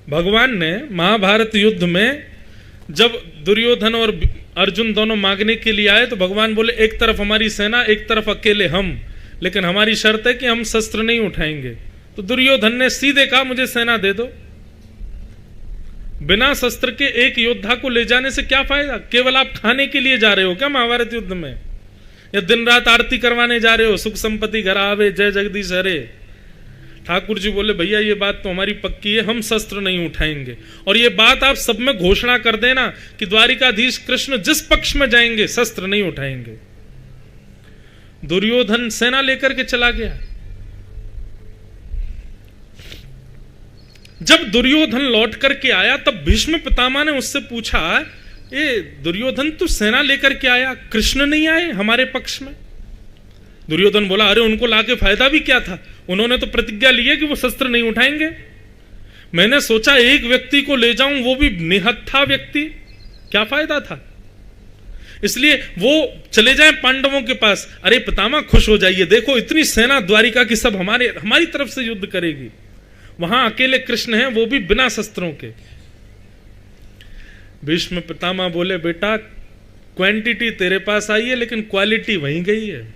भगवान ने महाभारत युद्ध में जब दुर्योधन और अर्जुन दोनों मांगने के लिए आए तो भगवान बोले एक तरफ हमारी सेना, एक तरफ अकेले हम, लेकिन हमारी शर्त है कि हम शस्त्र नहीं उठाएंगे। तो दुर्योधन ने सीधे कहा मुझे सेना दे दो। बिना शस्त्र के एक योद्धा को ले जाने से क्या फायदा? केवल आप खाने के लिए जा रहे हो क्या महाभारत युद्ध में, या दिन रात आरती करवाने जा रहे हो, सुख संपत्ति घर आवे जय जगदीश हरे? ठाकुर जी बोले भैया ये बात तो हमारी पक्की है, हम शस्त्र नहीं उठाएंगे। और ये बात आप सब में घोषणा कर देना कि द्वारिकाधीश कृष्ण जिस पक्ष में जाएंगे शस्त्र नहीं उठाएंगे। दुर्योधन सेना लेकर के चला गया। जब दुर्योधन लौट करके आया तब भीष्म पितामह ने उससे पूछा, ए दुर्योधन तू सेना लेकर के आया, कृष्ण नहीं आए हमारे पक्ष में? दुर्योधन बोला अरे उनको लाके फायदा भी क्या था, उन्होंने तो प्रतिज्ञा ली है कि वो शस्त्र नहीं उठाएंगे। मैंने सोचा एक व्यक्ति को ले जाऊं, वो भी निहत्था व्यक्ति, क्या फायदा था? इसलिए वो चले जाएं पांडवों के पास। अरे पितामह खुश हो जाइए, देखो इतनी सेना द्वारिका की सब हमारी तरफ से युद्ध करेगी। वहां अकेले कृष्ण हैं, वो भी बिना शस्त्रों के। भीष्म पितामह बोले बेटा क्वांटिटी तेरे पास आई है लेकिन क्वालिटी वहीं गई है।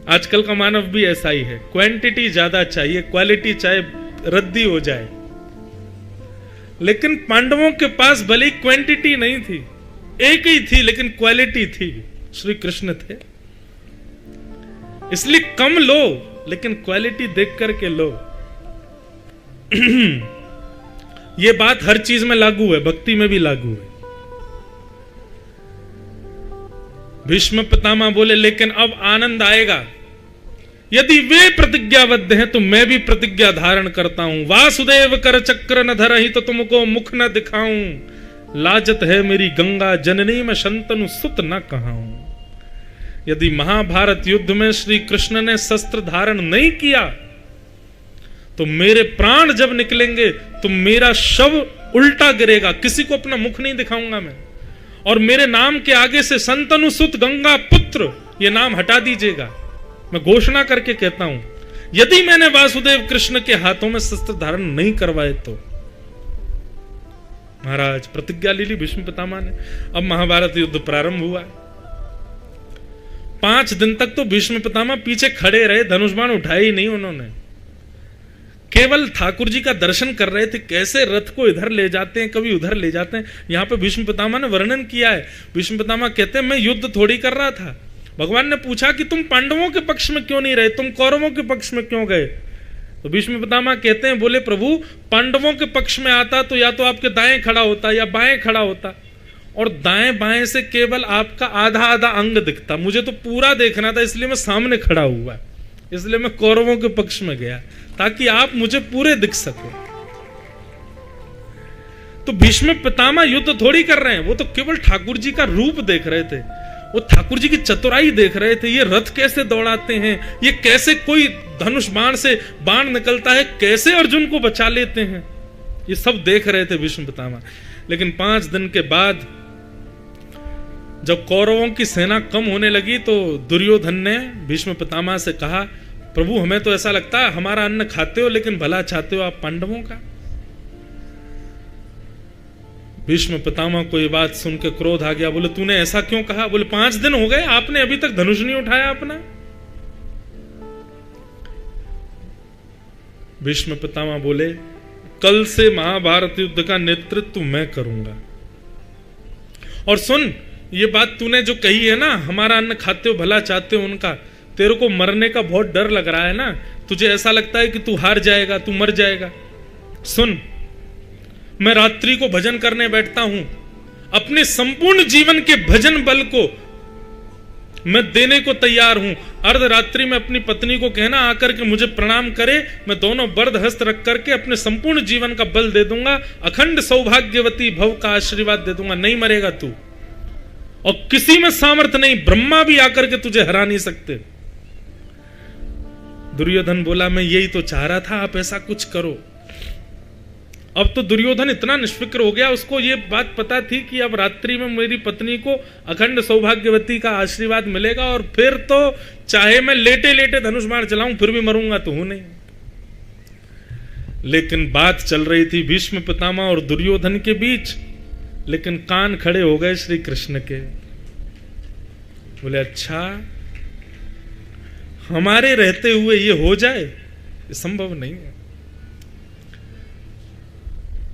आजकल का मानव भी ऐसा ही है, क्वांटिटी ज्यादा चाहिए, क्वालिटी चाहे रद्दी हो जाए। लेकिन पांडवों के पास भले क्वांटिटी नहीं थी, एक ही थी लेकिन क्वालिटी थी, श्री कृष्ण थे। इसलिए कम लो लेकिन क्वालिटी देख करके लो। यह बात हर चीज में लागू है, भक्ति में भी लागू है। भीष्म पितामह बोले लेकिन अब आनंद आएगा, यदि वे प्रतिज्ञाबद्ध हैं तो मैं भी प्रतिज्ञा धारण करता हूं। वासुदेव कर चक्र न धरहि तो तुमको मुख न दिखाऊं, लाजत है मेरी गंगा जननी में शंतनु सुत न कहाऊं। यदि महाभारत युद्ध में श्री कृष्ण ने शस्त्र धारण नहीं किया तो मेरे प्राण जब निकलेंगे तो मेरा शव उल्टा गिरेगा, किसी को अपना मुख नहीं दिखाऊंगा मैं। और मेरे नाम के आगे से शंतनु सुत गंगा पुत्र ये नाम हटा दीजिएगा। मैं घोषणा करके कहता हूं यदि मैंने वासुदेव कृष्ण के हाथों में शस्त्र धारण नहीं करवाए तो। महाराज प्रतिज्ञा ले ली भीष्म पितामह ने। अब महाभारत युद्ध प्रारंभ हुआ। 5 दिन तक तो भीष्म पितामह पीछे खड़े रहे, धनुष बाण उठाए ही नहीं उन्होंने, केवल ठाकुर जी का दर्शन कर रहे थे, कैसे रथ को इधर ले जाते हैं कभी उधर ले जाते हैं। यहां पे भीष्म पितामह ने वर्णन किया है। भीष्म पितामह कहते हैं मैं युद्ध थोड़ी कर रहा था। भगवान ने पूछा कि तुम पांडवों के पक्ष में क्यों नहीं रहे, तुम कौरवों के पक्ष में क्यों गए? तो भीष्म पितामह कहते हैं बोले प्रभु पांडवों के पक्ष में आता तो या तो आपके दाएं खड़ा होता या बाएं खड़ा होता, और दाएं बाएं से केवल आपका आधा आधा अंग दिखता, मुझे तो पूरा देखना था, इसलिए मैं सामने खड़ा हुआ, इसलिए मैं कौरवों के पक्ष में गया ताकि आप मुझे पूरे दिख सको। तो भीष्म पितामह युद्ध थोड़ी कर रहे हैं, वो तो केवल ठाकुर जी का रूप देख रहे थे, वो ठाकुर जी की चतुराई देख रहे थे। ये रथ कैसे दौड़ाते हैं, ये कैसे कोई धनुष बाण से बाण निकलता है, कैसे अर्जुन को बचा लेते हैं, ये सब देख रहे थे भीष्म पितामह। लेकिन 5 दिन के बाद जब कौरवों की सेना कम होने लगी तो दुर्योधन ने भीष्म पितामह से कहा प्रभु हमें तो ऐसा लगता है हमारा अन्न खाते हो लेकिन भला चाहते हो आप पांडवों का। भीष्म पितामह को ये बात सुन के क्रोध आ गया। बोले तूने ऐसा क्यों कहा? बोले 5 दिन हो गए आपने अभी तक धनुष नहीं उठाया अपना। भीष्म पितामह बोले कल से महाभारत युद्ध का नेतृत्व मैं करूंगा। और सुन ये बात तूने जो कही है ना, हमारा अन्न खाते हो भला चाहते हो उनका, तेरे को मरने का बहुत डर लग रहा है ना, तुझे ऐसा लगता है कि तू हार जाएगा, तू मर जाएगा। सुन मैं रात्रि को भजन करने बैठता हूं, अपने संपूर्ण जीवन के भजन बल को मैं देने को तैयार हूं। अर्धरात्रि में अपनी पत्नी को कहना आकर के मुझे प्रणाम करे, मैं दोनों बर्द हस्त रख करके अपने संपूर्ण जीवन का बल दे दूंगा, अखंड सौभाग्यवती भव का आशीर्वाद दे दूंगा। नहीं मरेगा तू, और किसी में सामर्थ्य नहीं, ब्रह्मा भी आकर के तुझे हरा नहीं सकते। दुर्योधन बोला मैं यही तो चाह रहा था, आप ऐसा कुछ करो। अब तो दुर्योधन इतना निष्फिक्र हो गया, उसको ये बात पता थी कि अब रात्रि में मेरी पत्नी को अखंड सौभाग्यवती का आशीर्वाद मिलेगा, और फिर तो चाहे मैं लेटे लेटे धनुष बाण चलाऊं फिर भी मरूंगा तो हूं नहीं। लेकिन बात चल रही थी भीष्म पितामह और दुर्योधन के बीच, लेकिन कान खड़े हो गए श्री कृष्ण के। बोले अच्छा, हमारे रहते हुए ये हो जाए, ये संभव नहीं है।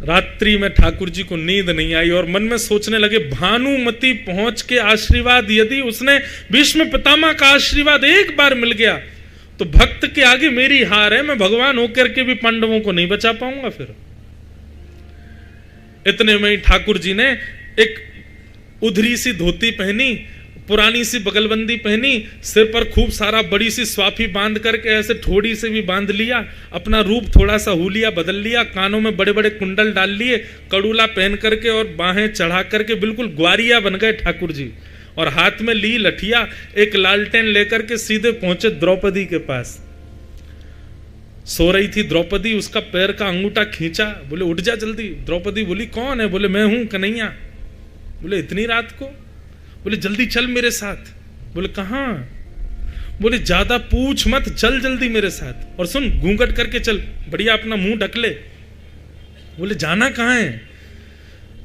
रात्रि में ठाकुर जी को नींद नहीं आई और मन में सोचने लगे, भानुमति पहुंच के आशीर्वाद, यदि उसने भीष्म पितामह का आशीर्वाद एक बार मिल गया तो भक्त के आगे मेरी हार है, मैं भगवान होकर के भी पांडवों को नहीं बचा पाऊंगा। फिर इतने में ही ठाकुर जी ने एक उधरी सी धोती पहनी, पुरानी सी बगलबंदी पहनी, सिर पर खूब सारा बड़ी सी स्वाफी बांध करके ऐसे ठोड़ी से भी बांध लिया, अपना रूप थोड़ा सा हुलिया बदल लिया, कानों में बड़े बड़े कुंडल डाल लिए, कड़ूला पहन करके और बाहें चढ़ा करके बिल्कुल ग्वारिया बन गए ठाकुर जी। और हाथ में ली लठिया, एक लालटेन लेकर के सीधे पहुंचे द्रौपदी के पास। सो रही थी द्रौपदी, उसका पैर का अंगूठा खींचा, बोले उठ जा जल्दी। द्रौपदी बोली कौन है? बोले मैं हूं कन्हैया। बोले इतनी रात को? बोले जल्दी चल मेरे साथ। बोले कहां? बोले ज्यादा पूछ मत, चल जल्दी मेरे साथ, और सुन घूंघट करके चल, बढ़िया अपना मुंह ढक ले। बोले जाना कहां है?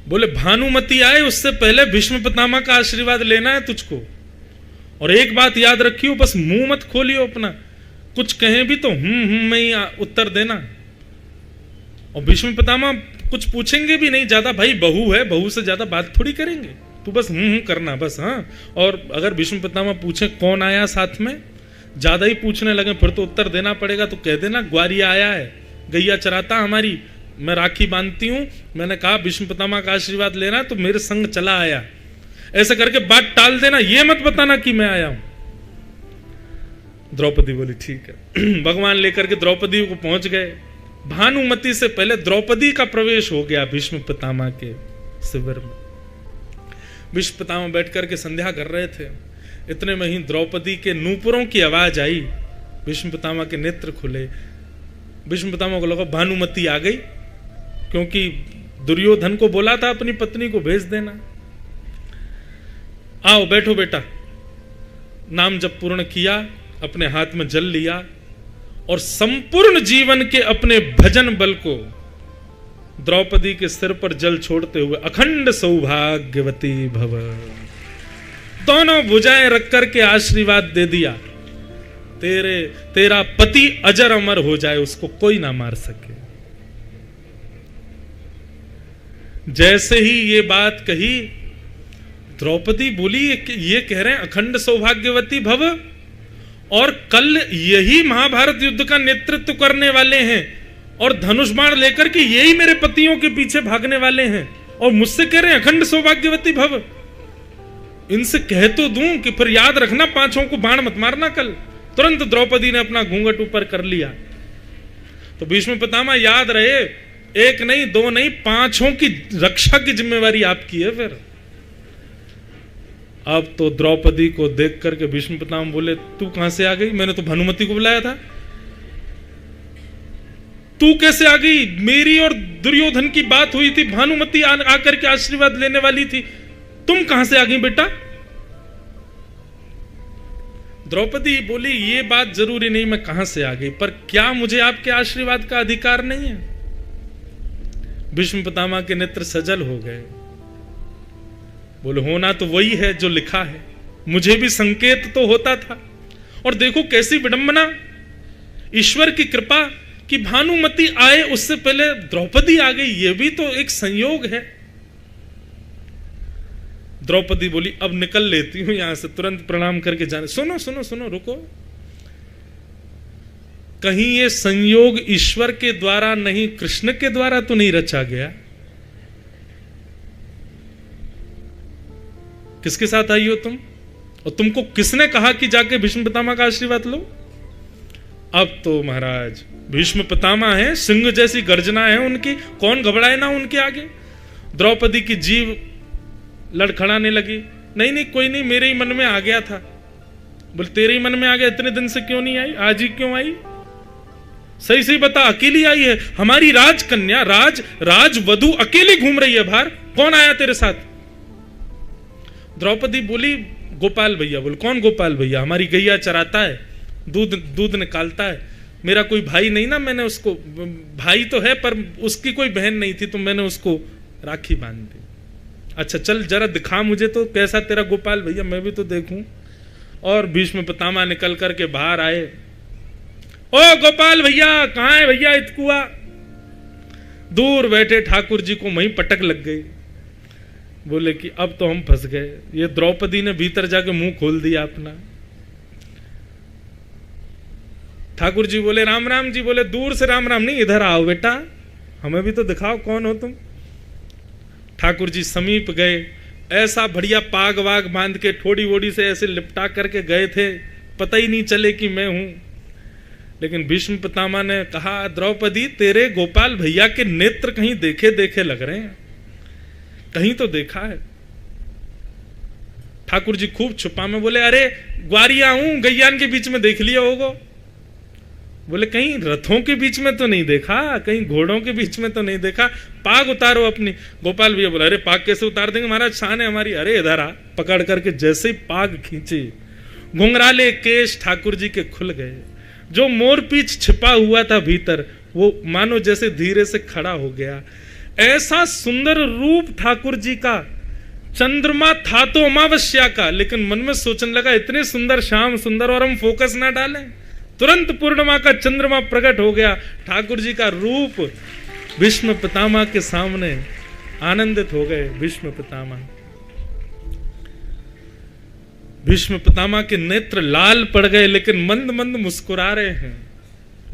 बोले भानुमति आए उससे पहले भीष्म पितामह का आशीर्वाद लेना है तुझको, और एक बात याद रखियो, बस मुंह मत खोलियो अपना, कुछ कहें भी तो में ही उत्तर देना। और भीष्म पितामह कुछ पूछेंगे भी नहीं ज्यादा, भाई बहू है, बहू से ज्यादा बात थोड़ी करेंगे, तू बस करना बस। हाँ, और अगर भीष्म पितामह पूछे कौन आया साथ में, ज्यादा ही पूछने लगे फिर तो उत्तर देना पड़ेगा, तो कह देना ग्वारिया आया है, गैया चराता हमारी, मैं राखी बांधती हूं, मैंने कहा भीष्म पितामह का आशीर्वाद लेना तो मेरे संग चला आया, ऐसे करके बात टाल देना, ये मत बताना कि मैं आया हूं। द्रौपदी बोली ठीक है। भगवान लेकर के द्रौपदी को पहुंच गए। भानुमति से पहले द्रौपदी का प्रवेश हो गया भीष्म पितामह के शिविर में। भीष्म पितामह बैठ करके संध्या कर रहे थे, इतने में ही द्रौपदी के नूपुरों की आवाज आई, भीष्म पितामह के नेत्र खुले। भीष्म पितामह को लगा भानुमति आ गई, क्योंकि दुर्योधन को बोला था अपनी पत्नी को भेज देना। आओ बैठो बेटा। नाम जब पूर्ण किया, अपने हाथ में जल लिया और संपूर्ण जीवन के अपने भजन बल को द्रौपदी के सिर पर जल छोड़ते हुए अखंड सौभाग्यवती भव, दोनों भुजाएं रख करके आशीर्वाद दे दिया, तेरा पति अजर अमर हो जाए, उसको कोई ना मार सके। जैसे ही ये बात कही, द्रौपदी बोली ये कह रहे हैं अखंड सौभाग्यवती भव, और कल यही महाभारत युद्ध का नेतृत्व करने वाले हैं और धनुष बाण लेकर के यही मेरे पतियों के पीछे भागने वाले हैं, और मुझसे कह रहे हैं अखंड सौभाग्यवती भव। इनसे कह तो दूं कि फिर याद रखना पांचों को बाण मत मारना कल। तुरंत द्रौपदी ने अपना घूंघट ऊपर कर लिया। तो भीष्म पितामह याद रहे, एक नहीं दो नहीं, पांचों की रक्षा की जिम्मेवारी आपकी है। फिर अब तो द्रौपदी को देख करके भीष्म पितामह बोले तू कहां से आ गई? मैंने तो भानुमति को बुलाया था, तू कैसे आ गई? मेरी और दुर्योधन की बात हुई थी, भानुमति आकर के आशीर्वाद लेने वाली थी, तुम कहां से आ गई बेटा? द्रौपदी बोली ये बात जरूरी नहीं मैं कहां से आ गई, पर क्या मुझे आपके आशीर्वाद का अधिकार नहीं है? भीष्म पितामह के नेत्र सजल हो गए। बोले होना तो वही है जो लिखा है, मुझे भी संकेत तो होता था। और देखो कैसी विडंबना, ईश्वर की कृपा कि भानुमति आए उससे पहले द्रौपदी आ गई, ये भी तो एक संयोग है। द्रौपदी बोली अब निकल लेती हूं यहां से, तुरंत प्रणाम करके जाने। सुनो सुनो सुनो, रुको, कहीं ये संयोग ईश्वर के द्वारा नहीं, कृष्ण के द्वारा तो नहीं रचा गया? किसके साथ आई हो तुम, और तुमको किसने कहा कि जाके भीष्म पितामह का आशीर्वाद लो? अब तो महाराज भीष्म पितामह हैं, सिंह जैसी गर्जना है उनकी, कौन घबराए ना उनके आगे। द्रौपदी की जीव लड़खड़ाने लगी, नहीं नहीं कोई नहीं, मेरे ही मन में आ गया था। बोले तेरे ही मन में आ गया, इतने दिन से क्यों नहीं आई, आज ही क्यों आई? सही सही बता, अकेली आई है? हमारी राजकन्या राजवधु अकेली घूम रही है बाहर, कौन आया तेरे साथ? द्रौपदी बोली गोपाल भैया। बोले कौन गोपाल भैया? हमारी गैया चराता है, दूध निकालता है, मेरा कोई भाई नहीं ना, मैंने उसको, भाई तो है पर उसकी कोई बहन नहीं थी, तो मैंने उसको राखी बांध दी। अच्छा चल जरा दिखा मुझे तो कैसा तेरा गोपाल भैया, मैं भी तो देखूं। और भीष्म पितामह निकल करके बाहर आए। ओ गोपाल भैया कहाँ है भैया इतकुआ? दूर बैठे ठाकुर जी को वहीं पटक लग गई। बोले कि अब तो हम फंस गए, ये द्रौपदी ने भीतर जाके मुंह खोल दिया अपना। ठाकुर जी बोले राम राम जी। बोले दूर से राम राम नहीं, इधर आओ बेटा, हमें भी तो दिखाओ कौन हो तुम। ठाकुर जी समीप गए, ऐसा बढ़िया पाग वाग बांध के ठोड़ी वोड़ी से ऐसे लिपटा करके गए थे, पता ही नहीं चले कि मैं हूं। लेकिन भीष्म पितामह ने कहा द्रौपदी तेरे गोपाल भैया के नेत्र कहीं देखे देखे लग रहे हैं, कहीं तो देखा है। ठाकुर जी खूब छुपा में बोले अरे ग्वारिया हूं, गैयान के बीच में देख लिया होगा। बोले कहीं रथों के बीच में तो नहीं देखा, कहीं घोड़ों के बीच में तो नहीं देखा, पाग उतारो अपनी। गोपाल भैया बोला अरे पाग कैसे उतार देंगे महाराज, शान है हमारी। अरे इधर आ, पकड़ करके जैसे ही पाग खींचे, घुंघराले केश ठाकुर जी के खुल गए। जो मोरपीछ छिपा हुआ था भीतर, वो मानो जैसे धीरे से खड़ा हो गया। ऐसा सुंदर रूप ठाकुर जी का। चंद्रमा था तो अमावस्या का, लेकिन मन में सोचने लगा इतने सुंदर श्याम सुंदर, और हम फोकस ना डालें। तुरंत पूर्णिमा का चंद्रमा प्रकट हो गया। ठाकुर जी का रूप भीष्म पितामह के सामने आनंदित हो गए। भीष्म पितामह के नेत्र लाल पड़ गए, लेकिन मंद मंद मुस्कुरा रहे हैं।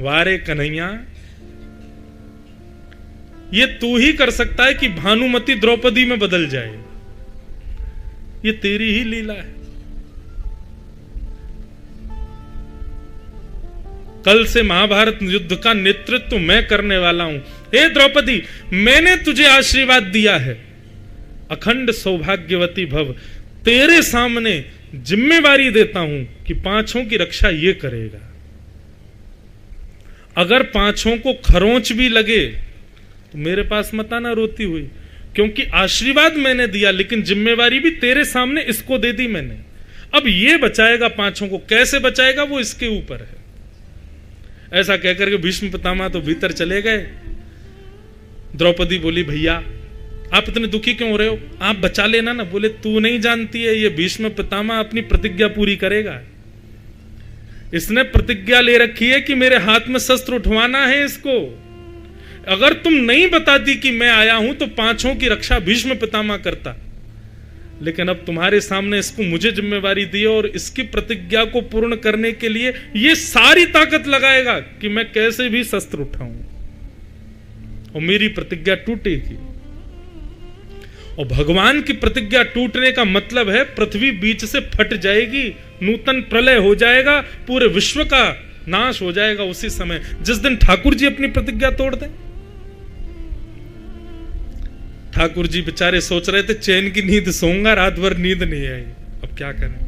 वारे कन्हैया, ये तू ही कर सकता है कि भानुमति द्रौपदी में बदल जाए, ये तेरी ही लीला है। कल से महाभारत युद्ध का नेतृत्व मैं करने वाला हूं। हे द्रौपदी, मैंने तुझे आशीर्वाद दिया है, अखंड सौभाग्यवती भव। तेरे सामने जिम्मेवारी देता हूं कि पांचों की रक्षा ये करेगा। अगर पांचों को खरोंच भी लगे तो मेरे पास मत आना रोती हुई, क्योंकि आशीर्वाद मैंने दिया, लेकिन जिम्मेवारी भी तेरे सामने इसको दे दी मैंने। अब ये बचाएगा पांचों को, कैसे बचाएगा वो इसके ऊपर है। ऐसा कहकर के भीष्म पितामह तो भीतर चले गए। द्रौपदी बोली भैया आप इतने दुखी क्यों हो रहे हो, आप बचा लेना ना। बोले तू नहीं जानती है, ये भीष्म पितामह अपनी प्रतिज्ञा पूरी करेगा। इसने प्रतिज्ञा ले रखी है कि मेरे हाथ में शस्त्र उठवाना है इसको। अगर तुम नहीं बताती कि मैं आया हूं तो पांचों की रक्षा भीष्म पितामह करता, लेकिन अब तुम्हारे सामने इसको मुझे जिम्मेवारी दी और इसकी प्रतिज्ञा को पूर्ण करने के लिए ये सारी ताकत लगाएगा कि मैं कैसे भी शस्त्र उठाऊं और मेरी प्रतिज्ञा टूटेगी। और भगवान की प्रतिज्ञा टूटने का मतलब है पृथ्वी बीच से फट जाएगी, नूतन प्रलय हो जाएगा, पूरे विश्व का नाश हो जाएगा उसी समय जिस दिन ठाकुर जी अपनी प्रतिज्ञा तोड़ दें। ठाकुर जी बेचारे सोच रहे थे चैन की नींद सोऊंगा, रात भर नींद नहीं आई, अब क्या करें।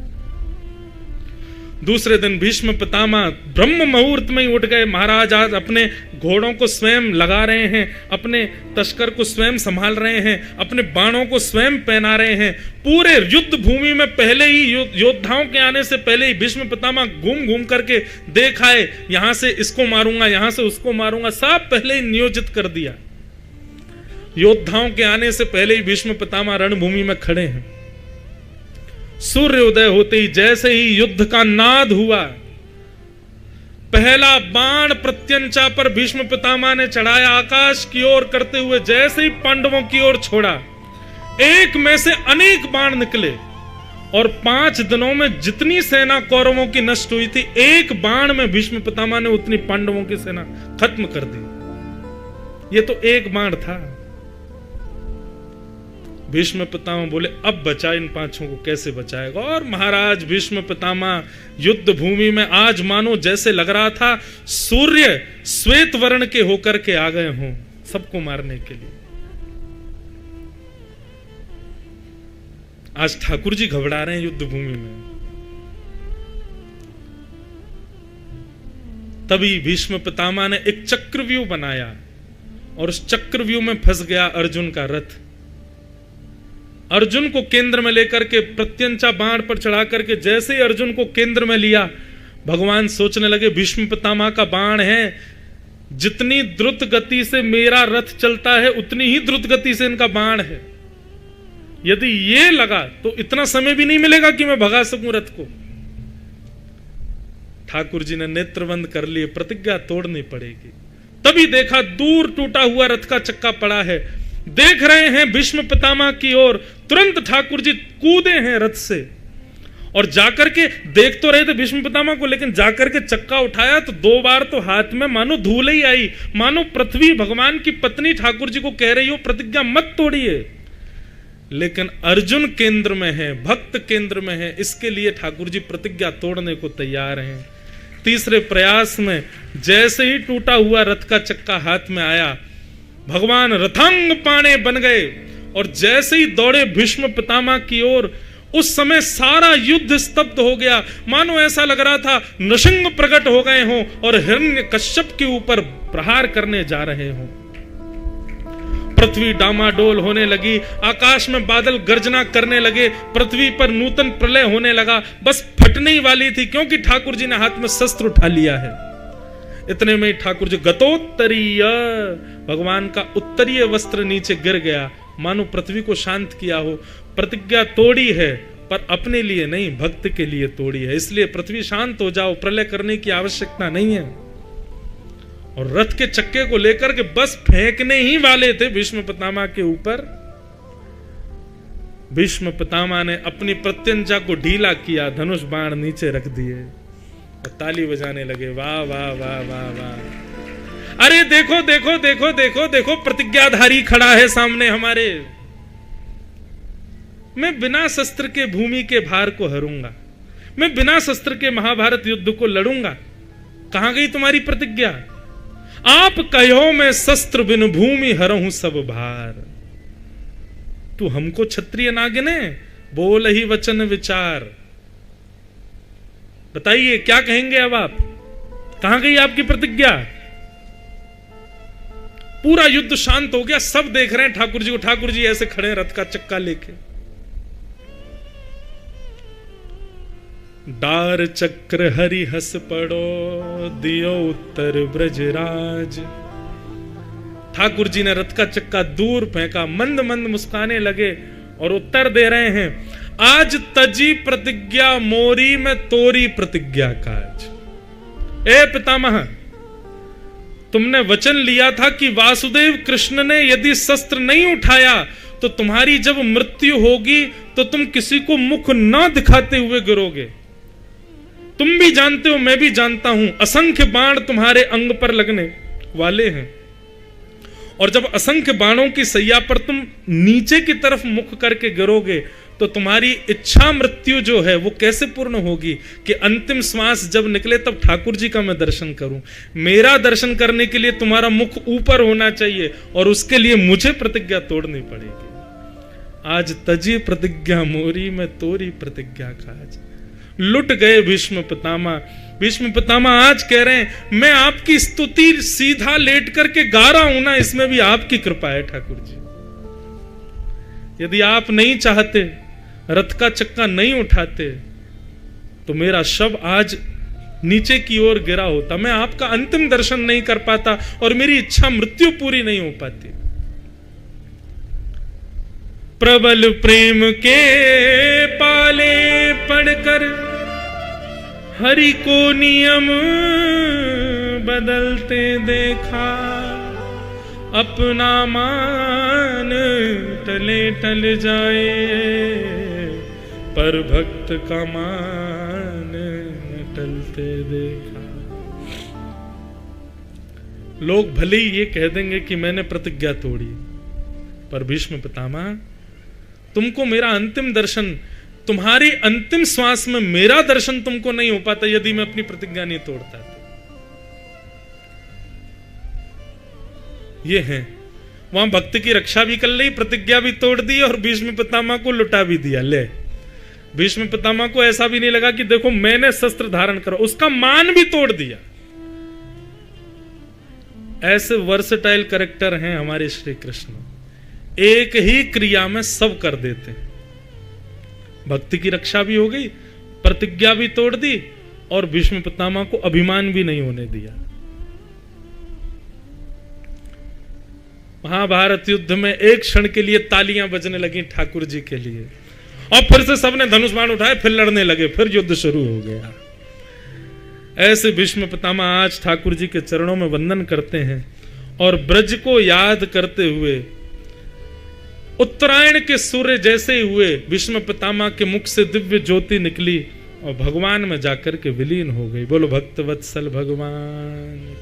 दूसरे दिन भीष्म पितामह ब्रह्म मुहूर्त में ही उठ गए। महाराज आज अपने घोड़ों को स्वयं लगा रहे हैं, अपने तस्कर को स्वयं संभाल रहे हैं, अपने बाणों को स्वयं पहना रहे हैं। पूरे युद्ध भूमि में पहले ही योद्धाओं के आने से पहले ही भीष्म पितामह घूम घूम करके देख आए, यहां से इसको मारूंगा, यहां से उसको मारूंगा, सब पहले ही नियोजित कर दिया। योद्धाओं के आने से पहले ही भीष्म पितामह रणभूमि में खड़े हैं। सूर्योदय होते ही जैसे ही युद्ध का नाद हुआ, पहला बाण प्रत्यंचा पर भीष्म पितामह ने चढ़ाया, आकाश की ओर करते हुए जैसे ही पांडवों की ओर छोड़ा, एक में से अनेक बाण निकले और 5 दिनों में जितनी सेना कौरवों की नष्ट हुई थी, एक बाण में भीष्म पितामह ने उतनी पांडवों की सेना खत्म कर दी। ये तो एक बाण था। भीष्म पितामह बोले अब बचा, इन पांचों को कैसे बचाएगा। और महाराज भीष्म पितामह युद्ध भूमि में आज मानो जैसे लग रहा था सूर्य श्वेत वर्ण के होकर के आ गए हों सबको मारने के लिए। आज ठाकुर जी घबरा रहे हैं युद्ध भूमि में। तभी भीष्म पितामह ने एक चक्रव्यूह बनाया और उस चक्रव्यूह में फंस गया अर्जुन का रथ। अर्जुन को केंद्र में लेकर के प्रत्यंचा बाण पर चढ़ा करके जैसे ही अर्जुन को केंद्र में लिया, भगवान सोचने लगे भीष्म पितामह का बाण है, जितनी द्रुत गति से मेरा रथ चलता है उतनी ही द्रुत गति से इनका बाण है। यदि ये लगा तो इतना समय भी नहीं मिलेगा कि मैं भगा सकूं रथ को। ठाकुर जी ने नेत्र बंद कर लिए, प्रतिज्ञा तोड़नी पड़ेगी। तभी देखा दूर टूटा हुआ रथ का चक्का पड़ा है, देख रहे हैं भीष्म पितामह की ओर। तुरंत ठाकुर जी कूदे हैं रथ से और जाकर के देख तो रहे थे भीष्म पितामह को, लेकिन जाकर के चक्का उठाया तो 2 बार तो हाथ में मानो धूल ही आई, मानो पृथ्वी भगवान की पत्नी ठाकुर जी को कह रही हो प्रतिज्ञा मत तोड़िए। लेकिन अर्जुन केंद्र में है, भक्त केंद्र में है, इसके लिए ठाकुर जी प्रतिज्ञा तोड़ने को तैयार हैं। तीसरे प्रयास में जैसे ही टूटा हुआ रथ का चक्का हाथ में आया, भगवान रथांग पाणे बन गए और जैसे ही दौड़े भीष्म पितामह की ओर, उस समय सारा युद्ध स्तब्ध हो गया। मानो ऐसा लग रहा था नृसिंह प्रकट हो गए हों और हिरण्यकश्यप के ऊपर प्रहार करने जा रहे हों। पृथ्वी डामाडोल होने लगी, आकाश में बादल गर्जना करने लगे, पृथ्वी पर नूतन प्रलय होने लगा, बस फटने ही वाली थी, क्योंकि ठाकुर जी ने हाथ में शस्त्र उठा लिया है। इतने में ठाकुर जी गतोत्तरीय, भगवान का उत्तरीय वस्त्र नीचे गिर गया, मानो पृथ्वी को शांत किया हो। प्रतिज्ञा तोड़ी है पर अपने लिए नहीं, भक्त के लिए तोड़ी है, इसलिए पृथ्वी शांत हो जाओ, प्रलय करने की आवश्यकता नहीं है। और रथ के चक्के को लेकर के बस फेंकने ही वाले थे भीष्म पितामह के ऊपर। भीष्म पितामह ने अपनी प्रत्यंचा को ढीला किया, धनुष बाण नीचे रख दिए और ताली बजाने लगे, वाह वाह वाह वाह वाह। अरे देखो देखो देखो देखो देखो, प्रतिज्ञाधारी खड़ा है सामने हमारे। मैं बिना शस्त्र के भूमि के भार को हरूंगा, मैं बिना शस्त्र के महाभारत युद्ध को लड़ूंगा। कहां गई तुम्हारी प्रतिज्ञा? आप कहो मैं शस्त्र बिन भूमि हरहूं सब भार। तू हमको क्षत्रिय ना गिने, बोल ही वचन विचार। बताइए क्या कहेंगे अब आप? कहां गई आपकी प्रतिज्ञा? पूरा युद्ध शांत हो गया, सब देख रहे हैं ठाकुर जी को। ठाकुर जी ऐसे खड़े हैं रथ का चक्का लेके। डार चक्र हरि हस पड़ो, दियो उत्तर ब्रजराज। ठाकुर जी ने रथ का चक्का दूर फेंका, मंद मंद मुस्काने लगे और उत्तर दे रहे हैं, आज तजी प्रतिज्ञा मोरी में तोरी प्रतिज्ञा काज। ए पितामह, तुमने वचन लिया था कि वासुदेव कृष्ण ने यदि शस्त्र नहीं उठाया तो तुम्हारी जब मृत्यु होगी तो तुम किसी को मुख न दिखाते हुए गिरोगे। तुम भी जानते हो, मैं भी जानता हूं, असंख्य बाण तुम्हारे अंग पर लगने वाले हैं और जब असंख्य बाणों की सैया पर तुम नीचे की तरफ मुख करके गिरोगे तो तुम्हारी इच्छा मृत्यु जो है वो कैसे पूर्ण होगी कि अंतिम श्वास जब निकले तब ठाकुर जी का मैं दर्शन करूं। मेरा दर्शन करने के लिए तुम्हारा मुख ऊपर होना चाहिए और उसके लिए मुझे प्रतिज्ञा तोड़नी पड़ेगी। आज तजी प्रतिज्ञा मोरी में तोरी प्रतिज्ञा काज। लुट गए भीष्म पितामह। भीष्म पितामह आज कह रहे हैं, मैं आपकी स्तुति सीधा लेट करके गा रहा हूं ना, इसमें भी आपकी कृपा है ठाकुर जी। यदि आप नहीं चाहते, रथ का चक्का नहीं उठाते तो मेरा शव आज नीचे की ओर गिरा होता, मैं आपका अंतिम दर्शन नहीं कर पाता और मेरी इच्छा मृत्यु पूरी नहीं हो पाती। प्रबल प्रेम के पाले पढ़कर हरि को नियम बदलते देखा, अपना मान टले टल जाए पर भक्त का मान टलते देखा। लोग भले ही ये कह देंगे कि मैंने प्रतिज्ञा तोड़ी, पर भीष्म पितामह तुमको मेरा अंतिम दर्शन, तुम्हारी अंतिम श्वास में मेरा दर्शन तुमको नहीं हो पाता यदि मैं अपनी प्रतिज्ञा नहीं तोड़ता। ये है, वहां भक्त की रक्षा भी कर ली, प्रतिज्ञा भी तोड़ दी और भीष्म पितामह को लुटा भी दिया। ले, भीष्म पितामह को ऐसा भी नहीं लगा कि देखो मैंने शस्त्र धारण करा, उसका मान भी तोड़ दिया। ऐसे वर्सेटाइल कैरेक्टर हैं हमारे श्री कृष्ण, एक ही क्रिया में सब कर देते हैं। भक्ति की रक्षा भी हो गई, प्रतिज्ञा भी तोड़ दी और भीष्म पितामह को अभिमान भी नहीं होने दिया। महाभारत युद्ध में एक क्षण के लिए तालियां बजने लगी ठाकुर जी के लिए, और फिर से सबने धनुष बाण उठाए, फिर लड़ने लगे, फिर युद्ध शुरू हो गया। ऐसे भीष्म पितामह आज ठाकुर जी के चरणों में वंदन करते हैं और ब्रज को याद करते हुए उत्तरायण के सूर्य जैसे ही हुए भीष्म पितामह के मुख से दिव्य ज्योति निकली और भगवान में जाकर के विलीन हो गई। बोलो भक्त वत्सल भगवान।